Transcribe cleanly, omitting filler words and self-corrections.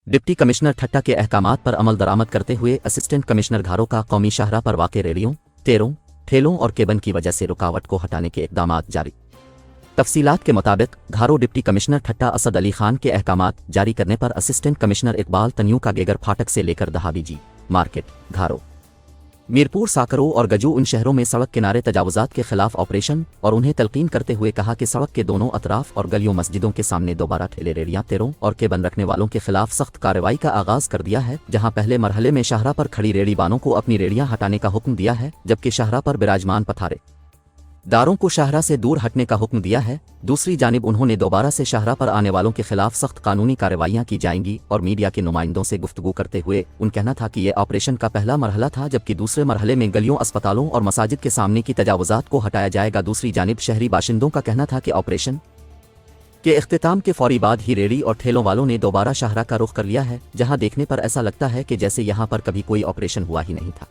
Deputy commissioner ठट्टा के अहकामात पर अमल दरामद करते हुए असिस्टेंट कमिश्नर घारो का कौमी शाहराह पर वाक़ रेलियों, तेरों, ठेलों और केबन की वजह से रुकावट को हटाने के इक़दामात जारी। तफसीलात के मुताबिक घारो डिप्टी कमिश्नर ठट्टा असद अली खान के अहकामात जारी करने पर असिस्टेंट कमिश्नर इकबाल तन्यू का गेगर फाटक से लेकर दहाबीजी मार्केट, घारो, मीरपुर, साकरो और गजू उन शहरों में सड़क किनारे तजावुजात के खिलाफ ऑपरेशन और उन्हें तलकीन करते हुए कहा कि सड़क के दोनों अतराफ और गलियों मस्जिदों के सामने दोबारा ठेले, रेड़ियां, तेरों और केबन रखने वालों के खिलाफ सख्त कार्रवाई का आगाज कर दिया है। जहां पहले मरहले में शाहराह पर खड़ी रेड़ी बानों को अपनी रेड़ियां हटाने का हुक्म दिया है, जबकि शाहराह पर विराजमान पथारे दारों को शाहराह से दूर हटने का हुक्म दिया है। दूसरी जानिब उन्होंने दोबारा से शाहराह पर आने वालों के खिलाफ सख्त कानूनी कार्रवाइयां की जाएंगी और मीडिया के नुमाइंदों से गुफ्तगू करते हुए उन कहना था कि यह ऑपरेशन का पहला मरहला था, जबकि दूसरे मरहले में गलियों, अस्पतालों और मसाजिद के सामने की तजावुजात को हटाया जाएगा। दूसरी जानिब शहरी बाशिंदों का कहना था कि ऑपरेशन के इख्तिताम के फौरी बाद ही रेड़ी और ठेलों वालों ने दोबारा शाहराह का रुख कर लिया है, जहां देखने पर ऐसा लगता है कि जैसे यहां पर कभी कोई ऑपरेशन हुआ ही नहीं था।